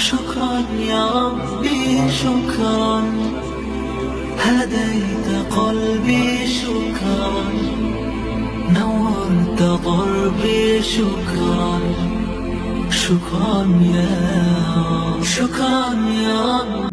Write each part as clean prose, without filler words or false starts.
شكرا يا ربي شكرا هديت قلبي شكرا نورت ضربي شكرا شكرا يا شكرا يا رب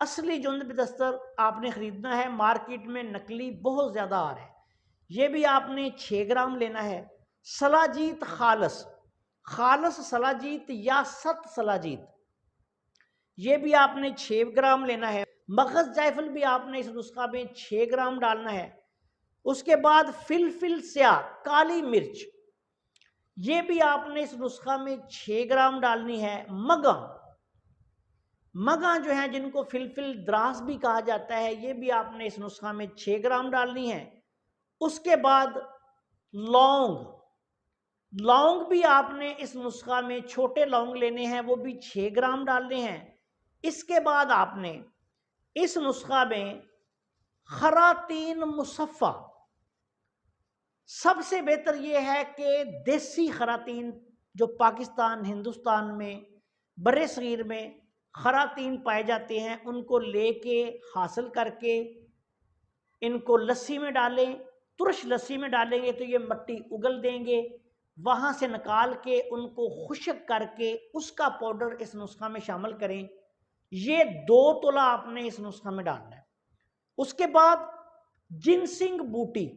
اصلی جند بدستر آپ نے خریدنا ہے، مارکیٹ میں نقلی بہت زیادہ آ رہا ہے، یہ بھی آپ نے 6 گرام لینا ہے۔ سلاجیت خالص، خالص سلاجیت یا ست سلاجیت، یہ بھی آپ نے 6 گرام لینا ہے۔ مغز جائفل بھی آپ نے اس نسخہ میں 6 گرام ڈالنا ہے۔ اس کے بعد فلفل سیاہ، کالی مرچ، یہ بھی آپ نے اس نسخہ میں 6 گرام ڈالنی ہے۔ مگاں، مگاں جو ہیں جن کو فلفل دراس بھی کہا جاتا ہے، یہ بھی آپ نے اس نسخہ میں 6 گرام ڈالنی ہے۔ اس کے بعد لونگ، لونگ بھی آپ نے اس نسخہ میں چھوٹے لونگ لینے ہیں، وہ بھی 6 گرام ڈالنے ہیں۔ اس کے بعد آپ نے اس نسخہ میں خراطین مصفہ، سب سے بہتر یہ ہے کہ دیسی خراطین جو پاکستان، ہندوستان میں، بر صغیر میں خراطین پائے جاتے ہیں، ان کو لے کے حاصل کر کے ان کو لسی میں ڈالیں، ترش لسی میں ڈالیں گے تو یہ مٹی اگل دیں گے، وہاں سے نکال کے ان کو خشک کر کے اس کا پاؤڈر اس نسخہ میں شامل کریں۔ یہ 2 تولہ آپ نے اس نسخہ میں ڈالنا ہے۔ اس کے بعد جنسنگ بوٹی،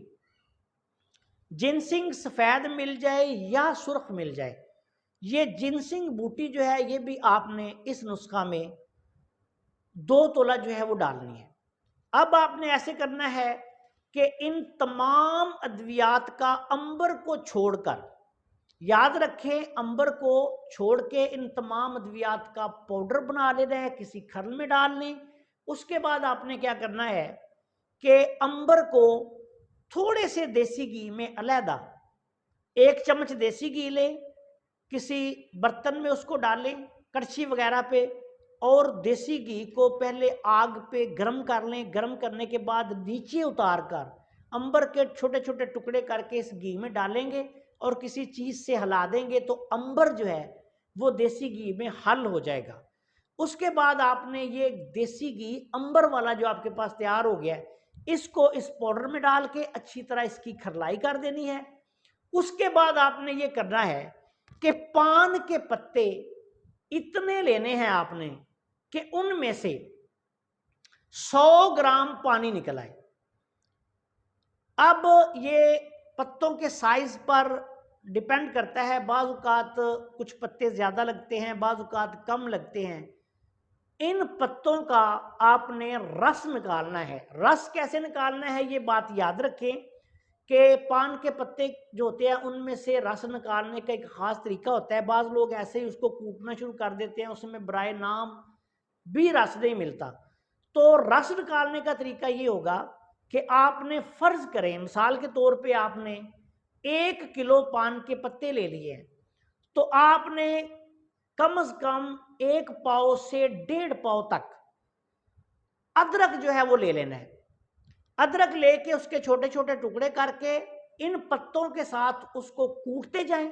جنسنگ سفید مل جائے یا سرخ مل جائے، یہ جنسنگ بوٹی جو ہے یہ بھی آپ نے اس نسخہ میں 2 تولہ جو ہے وہ ڈالنی ہے۔ اب آپ نے ایسے کرنا ہے کہ ان تمام ادویات کا عنبر کو چھوڑ کر، یاد رکھیں عنبر کو چھوڑ کے ان تمام ادویات کا پاؤڈر بنا لینا ہے، کسی کھرل میں ڈال لیں۔ اس کے بعد آپ نے کیا کرنا ہے کہ عنبر کو تھوڑے سے دیسی گھی میں علیحدہ 1 چمچ دیسی گھی لیں، کسی برتن میں اس کو ڈالیں کڑچی وغیرہ پہ، اور دیسی گھی کو پہلے آگ پہ گرم کر لیں۔ گرم کرنے کے بعد نیچے اتار کر عنبر کے چھوٹے چھوٹے ٹکڑے کر کے اس گھی میں ڈالیں گے اور کسی چیز سے ہلا دیں گے تو عنبر جو ہے وہ دیسی گھی میں حل ہو جائے گا۔ اس کے بعد آپ نے یہ دیسی گھی عنبر والا جو آپ کے پاس تیار ہو گیا ہے، اس کو اس پاؤڈر میں ڈال کے اچھی طرح اس کی کھرلائی کر دینی ہے۔ اس کے بعد آپ نے یہ کرنا ہے کہ پان کے پتے اتنے لینے ہیں آپ نے کہ ان میں سے 100 گرام پانی نکل آئے۔ اب یہ پتوں کے سائز پر ڈیپینڈ کرتا ہے، بعض اوقات کچھ پتے زیادہ لگتے ہیں، بعض اوقات کم لگتے ہیں۔ ان پتوں کا آپ نے رس نکالنا ہے۔ رس کیسے نکالنا ہے یہ بات یاد رکھیں کہ پان کے پتے جو ہوتے ہیں ان میں سے رس نکالنے کا ایک خاص طریقہ ہوتا ہے۔ بعض لوگ ایسے ہی اس کو کوٹنا شروع کر دیتے ہیں، اس میں برائے نام بھی رس نہیں ملتا۔ تو رس نکالنے کا طریقہ یہ ہوگا کہ آپ نے فرض کریں، مثال کے طور پہ آپ نے 1 کلو پان کے پتے لے لیے ہیں، تو آپ نے کم از کم 1 پاؤ سے 1.5 پاؤ تک ادرک جو ہے وہ لے لینا ہے۔ ادرک لے کے اس کے چھوٹے چھوٹے ٹکڑے کر کے ان پتوں کے ساتھ اس کو کوٹتے جائیں،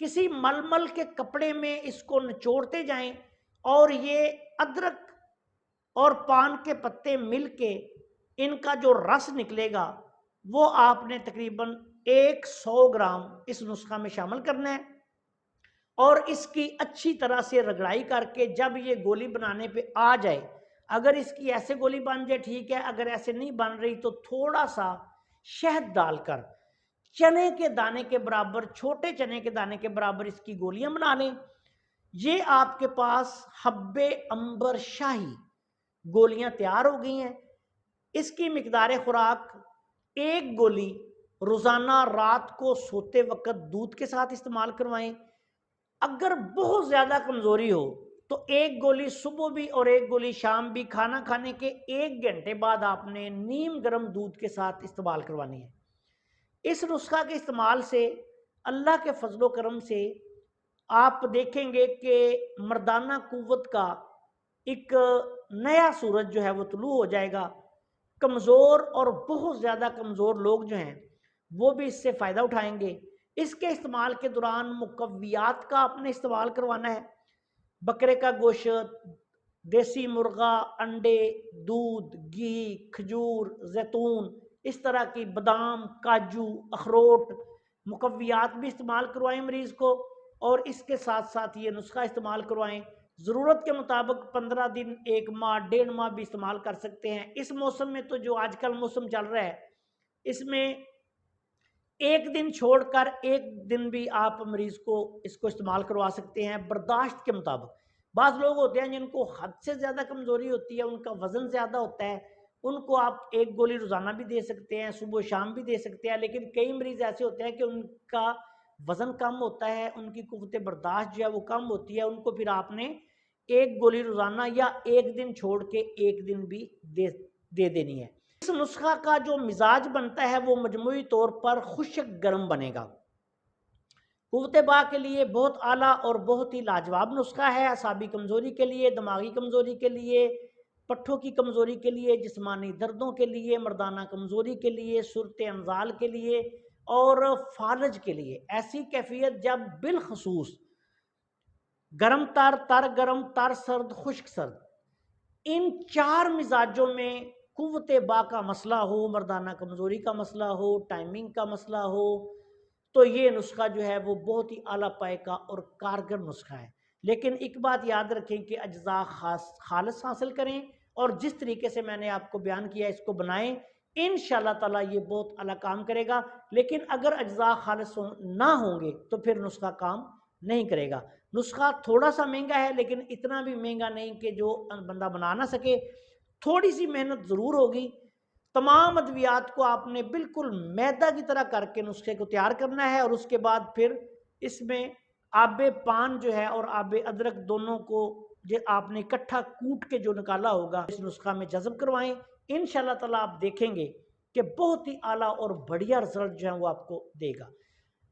کسی ململ کے کپڑے میں اس کو نچوڑتے جائیں، اور یہ ادرک اور پان کے پتے مل کے ان کا جو رس نکلے گا وہ آپ نے تقریباً 100 گرام اس نسخہ میں شامل کرنا ہے، اور اس کی اچھی طرح سے رگڑائی کر کے جب یہ گولی بنانے پہ آ جائے، اگر اس کی ایسے گولی بن جائے ٹھیک ہے، اگر ایسے نہیں بن رہی تو تھوڑا سا شہد ڈال کر چنے کے دانے کے برابر، چھوٹے چنے کے دانے کے برابر اس کی گولیاں بنا لیں۔ یہ آپ کے پاس حب عنبر شاہی گولیاں تیار ہو گئی ہیں۔ اس کی مقدار خوراک 1 گولی روزانہ رات کو سوتے وقت دودھ کے ساتھ استعمال کروائیں۔ اگر بہت زیادہ کمزوری ہو تو 1 گولی صبح بھی اور 1 گولی شام بھی، کھانا کھانے کے 1 گھنٹے بعد آپ نے نیم گرم دودھ کے ساتھ استعمال کروانی ہے۔ اس نسخہ کے استعمال سے اللہ کے فضل و کرم سے آپ دیکھیں گے کہ مردانہ قوت کا ایک نیا سورج جو ہے وہ طلوع ہو جائے گا۔ کمزور اور بہت زیادہ کمزور لوگ جو ہیں وہ بھی اس سے فائدہ اٹھائیں گے۔ اس کے استعمال کے دوران مقویات کا آپ نے استعمال کروانا ہے، بکرے کا گوشت، دیسی مرغا، انڈے، دودھ، گھی، کھجور، زیتون، اس طرح کی بادام، کاجو، اخروٹ، مقویات بھی استعمال کروائیں مریض کو، اور اس کے ساتھ ساتھ یہ نسخہ استعمال کروائیں ضرورت کے مطابق 15 دن 1 ماہ 1.5 ماہ بھی استعمال کر سکتے ہیں۔ اس موسم میں تو جو آج کل موسم چل رہا ہے اس میں 1 دن چھوڑ کر 1 دن بھی آپ مریض کو اس کو استعمال کروا سکتے ہیں برداشت کے مطابق۔ بعض لوگ ہوتے ہیں جن کو حد سے زیادہ کمزوری ہوتی ہے، ان کا وزن زیادہ ہوتا ہے، ان کو آپ 1 گولی روزانہ بھی دے سکتے ہیں، صبح و شام بھی دے سکتے ہیں، لیکن کئی مریض ایسے ہوتے ہیں کہ ان کا وزن کم ہوتا ہے، ان کی قوت برداشت جو ہے وہ کم ہوتی ہے، ان کو پھر آپ نے 1 گولی روزانہ یا 1 دن چھوڑ کے 1 دن بھی دے دینی ہے۔ اس نسخہ کا جو مزاج بنتا ہے وہ مجموعی طور پر خشک گرم بنے گا۔ قوت با کے لیے بہت اعلیٰ اور بہت ہی لاجواب نسخہ ہے، اعصابی کمزوری کے لیے، دماغی کمزوری کے لیے، پٹھوں کی کمزوری کے لیے، جسمانی دردوں کے لیے، مردانہ کمزوری کے لیے، صورت انزال کے لیے اور فالج کے لیے۔ ایسی کیفیت جب بالخصوص گرم تر گرم، تر سرد، خشک سرد، ان 4 مزاجوں میں قوت با کا مسئلہ ہو، مردانہ کمزوری کا مسئلہ ہو، ٹائمنگ کا مسئلہ ہو، تو یہ نسخہ جو ہے وہ بہت ہی اعلیٰ پائے کا اور کارگر نسخہ ہے۔ لیکن ایک بات یاد رکھیں کہ اجزاء خالص حاصل کریں اور جس طریقے سے میں نے آپ کو بیان کیا اس کو بنائیں، انشاءاللہ تعالی یہ بہت اعلیٰ کام کرے گا۔ لیکن اگر اجزاء خالص نہ ہوں گے تو پھر نسخہ کام نہیں کرے گا۔ نسخہ تھوڑا سا مہنگا ہے لیکن اتنا بھی مہنگا نہیں کہ جو بندہ بنا نہ سکے، تھوڑی سی محنت ضرور ہوگی۔ تمام ادویات کو آپ نے بالکل میدہ کی طرح کر کے نسخے کو تیار کرنا ہے اور اس کے بعد پھر اس میں آب پان جو ہے اور آب ادرک دونوں کو جو آپ نے اکٹھا کوٹ کے جو نکالا ہوگا اس نسخہ میں جذب کروائیں۔ انشاءاللہ تعالی آپ دیکھیں گے کہ بہت ہی اعلیٰ اور بڑھیا رزلٹ جو ہے وہ آپ کو دے گا۔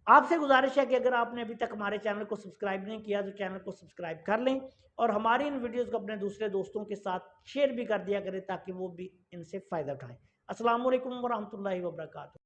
آپ سے گزارش ہے کہ اگر آپ نے ابھی تک ہمارے چینل کو سبسکرائب نہیں کیا تو چینل کو سبسکرائب کر لیں اور ہماری ان ویڈیوز کو اپنے دوسرے دوستوں کے ساتھ شیئر بھی کر دیا کریں تاکہ وہ بھی ان سے فائدہ اٹھائیں۔ السلام علیکم ورحمۃ اللہ وبرکاتہ۔